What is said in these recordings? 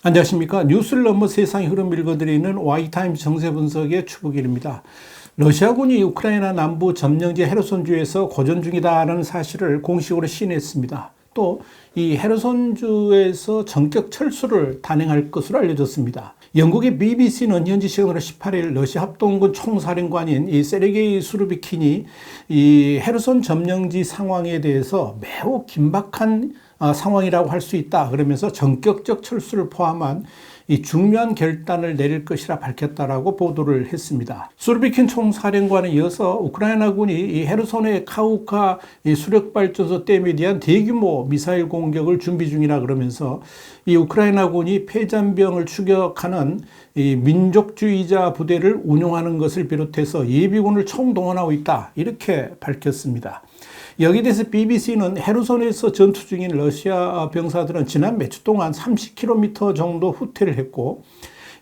안녕하십니까. 뉴스를 넘어 세상의 흐름 읽어드리는 Y타임즈 정세분석의 추부길입니다. 러시아군이 우크라이나 남부 점령지 헤르손주에서 고전 중이다라는 사실을 공식으로 시인했습니다. 또 이 헤르손주에서 전격 철수를 단행할 것으로 알려졌습니다. 영국의 BBC는 현지 시간으로 18일 러시아 합동군 총사령관인 이 세르게이 수르비킨이 이 헤르손 점령지 상황에 대해서 매우 긴박한 상황이라고 할 수 있다. 그러면서 전격적 철수를 포함한 이 중요한 결단을 내릴 것이라 밝혔다라고 보도를 했습니다. 수르비킨 총사령관에 이어서 우크라이나군이 이 헤르손의 카우카 이 수력발전소 댐에 대한 대규모 미사일 공격을 준비 중이라 그러면서 이 우크라이나군이 패잔병을 추격하는 이 민족주의자 부대를 운용하는 것을 비롯해서 예비군을 총동원하고 있다. 이렇게 밝혔습니다. 여기에 대해서 BBC는 헤르손에서 전투 중인 러시아 병사들은 지난 몇 주 동안 30km 정도 후퇴를 했고,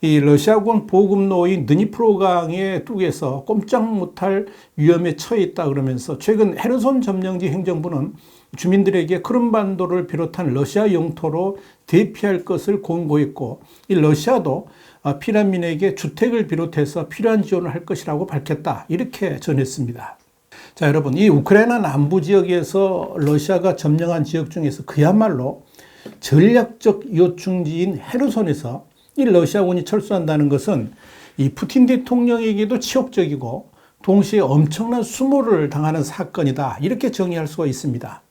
이 러시아군 보급로인 드니프로강의 뚝에서 꼼짝 못할 위험에 처해 있다 그러면서 최근 헤르손 점령지 행정부는 주민들에게 크림반도를 비롯한 러시아 영토로 대피할 것을 권고했고, 이 러시아도 피난민에게 주택을 비롯해서 필요한 지원을 할 것이라고 밝혔다. 이렇게 전했습니다. 자, 여러분, 이 우크라이나 남부 지역에서 러시아가 점령한 지역 중에서 그야말로 전략적 요충지인 헤르손에서 이 러시아군이 철수한다는 것은 이 푸틴 대통령에게도 치욕적이고 동시에 엄청난 수모를 당하는 사건이다. 이렇게 정의할 수가 있습니다.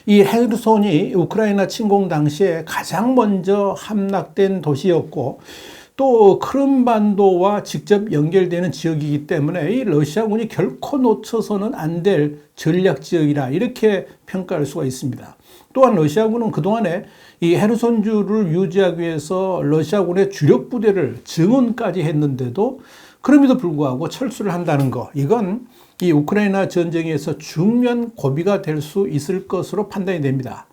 이 헤르손이 우크라이나 침공 당시에 가장 먼저 함락된 도시였고, 또 크림반도와 직접 연결되는 지역이기 때문에 이 러시아군이 결코 놓쳐서는 안 될 전략 지역이라 이렇게 평가할 수가 있습니다. 또한 러시아군은 그동안에 이 헤르손주를 유지하기 위해서 러시아군의 주력 부대를 증원까지 했는데도 그럼에도 불구하고 철수를 한다는 거, 이건 이 우크라이나 전쟁에서 중요한 고비가 될 수 있을 것으로 판단이 됩니다.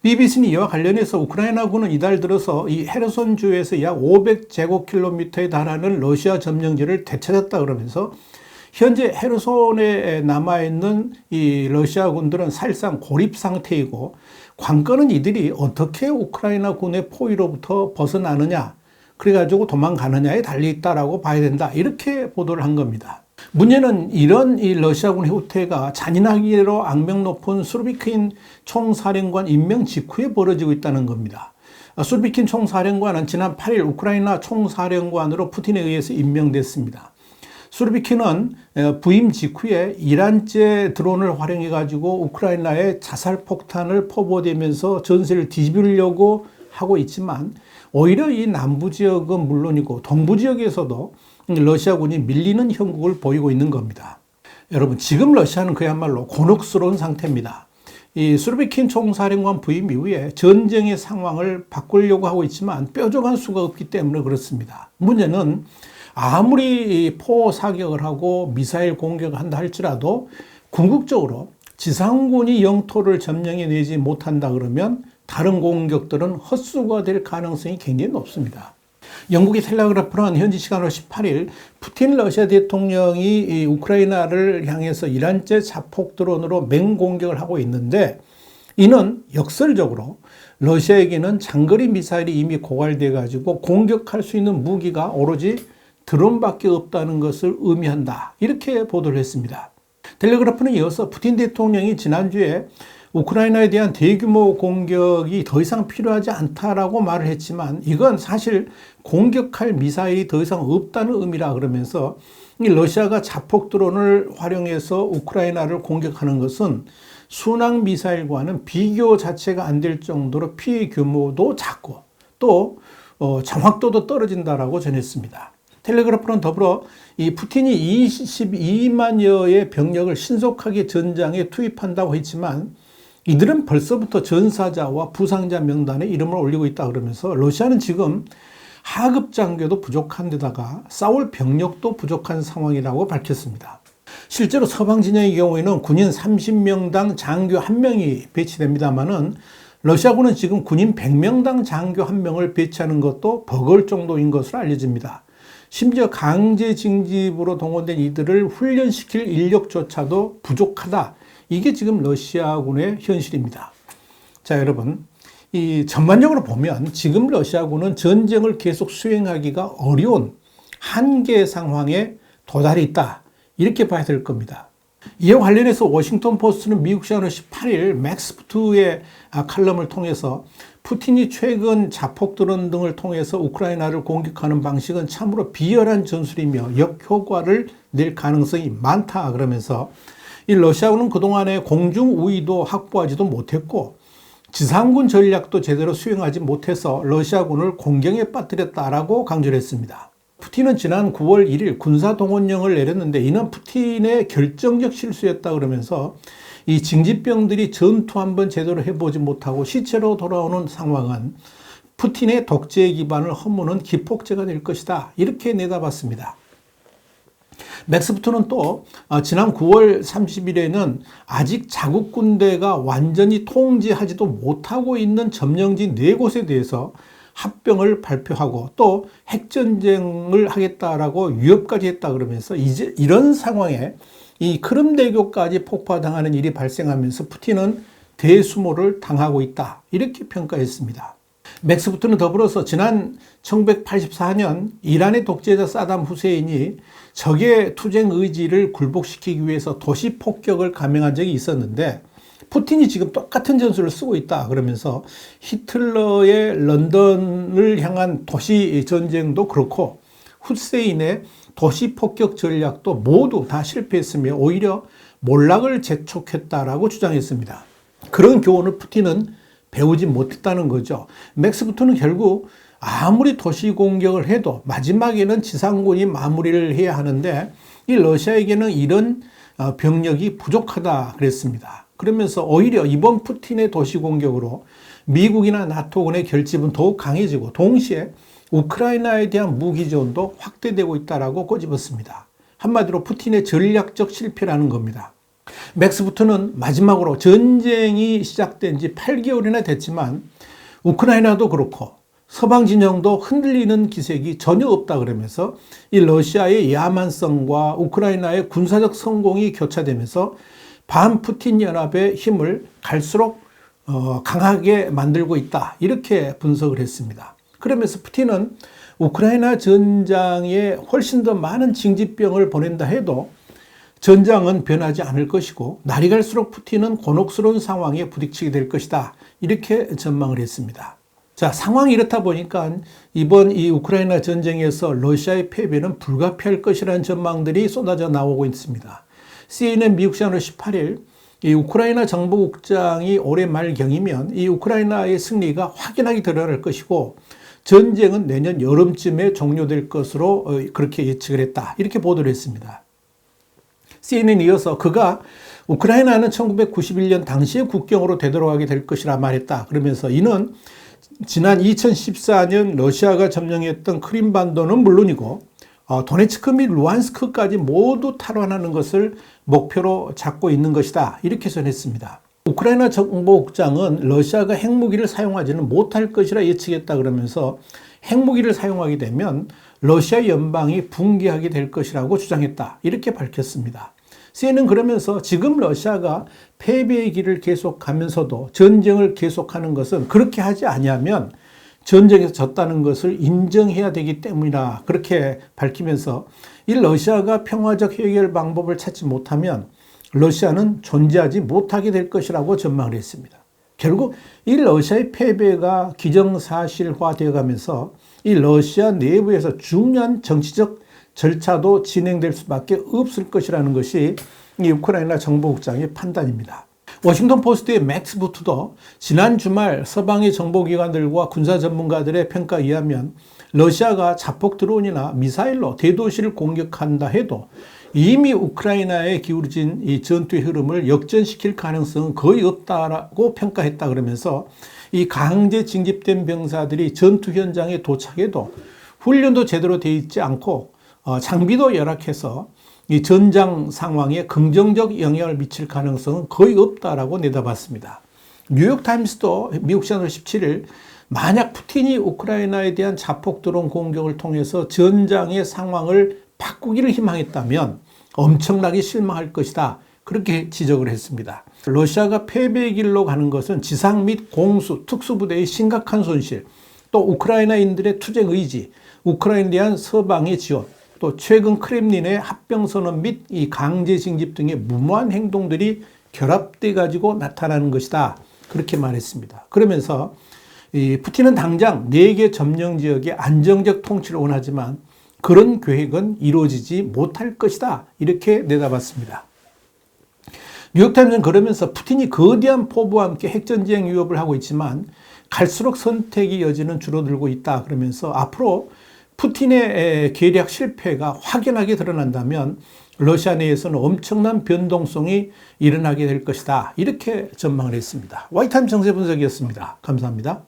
BBC는 이와 관련해서 우크라이나군은 이달 들어서 이 헤르손주에서 약 500제곱킬로미터에 달하는 러시아 점령지를 되찾았다 그러면서 현재 헤르손에 남아있는 이 러시아군들은 사실상 고립 상태이고, 관건은 이들이 어떻게 우크라이나군의 포위로부터 벗어나느냐, 그래가지고 도망가느냐에 달려있다라고 봐야 된다. 이렇게 보도를 한 겁니다. 문제는 이런 이 러시아군의 후퇴가 잔인하기로 악명 높은 수르비킨 총사령관 임명 직후에 벌어지고 있다는 겁니다. 수르비킨 총사령관은 지난 8일 우크라이나 총사령관으로 푸틴에 의해서 임명됐습니다. 수르비킨은 부임 직후에 이란제 드론을 활용해가지고 우크라이나에 자살폭탄을 퍼부어대면서 전세를 뒤집으려고 하고 있지만, 오히려 이 남부 지역은 물론이고 동부 지역에서도 러시아군이 밀리는 형국을 보이고 있는 겁니다. 여러분, 지금 러시아는 그야말로 곤혹스러운 상태입니다. 이 수르비킨 총사령관 부임 이후에 전쟁의 상황을 바꾸려고 하고 있지만 뾰족한 수가 없기 때문에 그렇습니다. 문제는 아무리 포 사격을 하고 미사일 공격을 한다 할지라도 궁극적으로 지상군이 영토를 점령해내지 못한다 그러면 다른 공격들은 헛수고가 될 가능성이 굉장히 높습니다. 영국의 텔레그래프는 현지 시간으로 18일 푸틴 러시아 대통령이 우크라이나를 향해서 이란제 자폭 드론으로 맹공격을 하고 있는데, 이는 역설적으로 러시아에게는 장거리 미사일이 이미 고갈돼 가지고 공격할 수 있는 무기가 오로지 드론밖에 없다는 것을 의미한다. 이렇게 보도를 했습니다. 텔레그래프는 이어서 푸틴 대통령이 지난주에 우크라이나에 대한 대규모 공격이 더 이상 필요하지 않다라고 말을 했지만, 이건 사실 공격할 미사일이 더 이상 없다는 의미라 그러면서 이 러시아가 자폭 드론을 활용해서 우크라이나를 공격하는 것은 순항 미사일과는 비교 자체가 안 될 정도로 피해 규모도 작고 또 정확도도 떨어진다라고 전했습니다. 텔레그래프는 더불어 이 푸틴이 22만여의 병력을 신속하게 전장에 투입한다고 했지만, 이들은 벌써부터 전사자와 부상자 명단에 이름을 올리고 있다 그러면서 러시아는 지금 하급 장교도 부족한 데다가 싸울 병력도 부족한 상황이라고 밝혔습니다. 실제로 서방 진영의 경우에는 군인 30명당 장교 1명이 배치됩니다만은 러시아군은 지금 군인 100명당 장교 1명을 배치하는 것도 버거울 정도인 것으로 알려집니다. 심지어 강제 징집으로 동원된 이들을 훈련시킬 인력조차도 부족하다. 이게 지금 러시아군의 현실입니다. 자, 여러분, 이 전반적으로 보면 지금 러시아군은 전쟁을 계속 수행하기가 어려운 한계 상황에 도달해 있다. 이렇게 봐야 될 겁니다. 이와 관련해서 워싱턴 포스트는 미국 시간으로 18일 맥스부트의 칼럼을 통해서 푸틴이 최근 자폭 드론 등을 통해서 우크라이나를 공격하는 방식은 참으로 비열한 전술이며 역효과를 낼 가능성이 많다 그러면서 이 러시아군은 그동안에 공중 우위도 확보하지도 못했고 지상군 전략도 제대로 수행하지 못해서 러시아군을 공경에 빠뜨렸다라고 강조를 했습니다. 푸틴은 지난 9월 1일 군사동원령을 내렸는데 이는 푸틴의 결정적 실수였다 그러면서 이 징집병들이 전투 한번 제대로 해보지 못하고 시체로 돌아오는 상황은 푸틴의 독재 기반을 허무는 기폭제가 될 것이다. 이렇게 내다봤습니다. 맥스부트는 또 지난 9월 30일에는 아직 자국 군대가 완전히 통제하지도 못하고 있는 점령지 4곳에 대해서 합병을 발표하고 또 핵전쟁을 하겠다라고 위협까지 했다 그러면서 이제 이런 상황에 이 크림대교까지 폭파당하는 일이 발생하면서 푸틴은 대수모를 당하고 있다. 이렇게 평가했습니다. 맥스부트는 더불어서 지난 1984년 이란의 독재자 사담 후세인이 적의 투쟁 의지를 굴복시키기 위해서 도시 폭격을 감행한 적이 있었는데 푸틴이 지금 똑같은 전술을 쓰고 있다 그러면서 히틀러의 런던을 향한 도시 전쟁도 그렇고 후세인의 도시 폭격 전략도 모두 다 실패했으며 오히려 몰락을 재촉했다라고 주장했습니다. 그런 교훈을 푸틴은 배우지 못했다는 거죠. 맥스부트는 결국 아무리 도시 공격을 해도 마지막에는 지상군이 마무리를 해야 하는데 이 러시아에게는 이런 병력이 부족하다 그랬습니다. 그러면서 오히려 이번 푸틴의 도시 공격으로 미국이나 나토군의 결집은 더욱 강해지고 동시에 우크라이나에 대한 무기 지원도 확대되고 있다라고 꼬집었습니다. 한마디로 푸틴의 전략적 실패라는 겁니다. 맥스부트는 마지막으로 전쟁이 시작된 지 8개월이나 됐지만 우크라이나도 그렇고 서방 진영도 흔들리는 기색이 전혀 없다 그러면서 이 러시아의 야만성과 우크라이나의 군사적 성공이 교차되면서 반푸틴 연합의 힘을 갈수록 강하게 만들고 있다. 이렇게 분석을 했습니다. 그러면서 푸틴은 우크라이나 전장에 훨씬 더 많은 징집병을 보낸다 해도 전장은 변하지 않을 것이고 날이 갈수록 푸틴은 곤혹스러운 상황에 부딪히게 될 것이다. 이렇게 전망을 했습니다. 자, 상황이 이렇다 보니까 이번 이 우크라이나 전쟁에서 러시아의 패배는 불가피할 것이라는 전망들이 쏟아져 나오고 있습니다. CNN 미국 시간으로 18일 이 우크라이나 정보국장이 올해 말경이면 이 우크라이나의 승리가 확연하게 드러날 것이고 전쟁은 내년 여름쯤에 종료될 것으로 그렇게 예측을 했다. 이렇게 보도를 했습니다. CNN에 이어서 그가 우크라이나는 1991년 당시의 국경으로 되돌아가게 될 것이라 말했다. 그러면서 이는 지난 2014년 러시아가 점령했던 크림반도는 물론이고 도네츠크 및 루안스크까지 모두 탈환하는 것을 목표로 잡고 있는 것이다. 이렇게 전했습니다. 우크라이나 정보국장은 러시아가 핵무기를 사용하지는 못할 것이라 예측했다 그러면서 핵무기를 사용하게 되면 러시아 연방이 붕괴하게 될 것이라고 주장했다. 이렇게 밝혔습니다. CNN 그러면서 지금 러시아가 패배의 길을 계속 가면서도 전쟁을 계속하는 것은 그렇게 하지 아니하면 전쟁에서 졌다는 것을 인정해야 되기 때문이다. 그렇게 밝히면서 이 러시아가 평화적 해결 방법을 찾지 못하면 러시아는 존재하지 못하게 될 것이라고 전망을 했습니다. 결국 이 러시아의 패배가 기정사실화되어 가면서 이 러시아 내부에서 중요한 정치적 절차도 진행될 수밖에 없을 것이라는 것이 이 우크라이나 정보국장의 판단입니다. 워싱턴 포스트의 맥스부트도 지난 주말 서방의 정보기관들과 군사 전문가들의 평가에 의하면 러시아가 자폭 드론이나 미사일로 대도시를 공격한다 해도 이미 우크라이나에 기울어진 이 전투의 흐름을 역전시킬 가능성은 거의 없다라고 평가했다 그러면서 이 강제 징집된 병사들이 전투 현장에 도착해도 훈련도 제대로 되어 있지 않고 장비도 열악해서 이 전장 상황에 긍정적 영향을 미칠 가능성은 거의 없다라고 내다봤습니다. 뉴욕타임스도 미국 시간으로 17일 만약 푸틴이 우크라이나에 대한 자폭 드론 공격을 통해서 전장의 상황을 바꾸기를 희망했다면 엄청나게 실망할 것이다. 그렇게 지적을 했습니다. 러시아가 패배의 길로 가는 것은 지상 및 공수, 특수부대의 심각한 손실, 또 우크라이나인들의 투쟁 의지, 우크라이나에 대한 서방의 지원, 또 최근 크렘린의 합병선언 및 이 강제 징집 등의 무모한 행동들이 결합돼 가지고 나타나는 것이다. 그렇게 말했습니다. 그러면서 이 푸틴은 당장 4개 점령 지역의 안정적 통치를 원하지만 그런 계획은 이루어지지 못할 것이다. 이렇게 내다봤습니다. 뉴욕타임스는 그러면서 푸틴이 거대한 포부와 함께 핵전쟁 위협을 하고 있지만 갈수록 선택의 여지는 줄어들고 있다. 그러면서 앞으로 푸틴의 계략 실패가 확연하게 드러난다면 러시아 내에서는 엄청난 변동성이 일어나게 될 것이다. 이렇게 전망을 했습니다. 와이타임 정세 분석이었습니다. 감사합니다.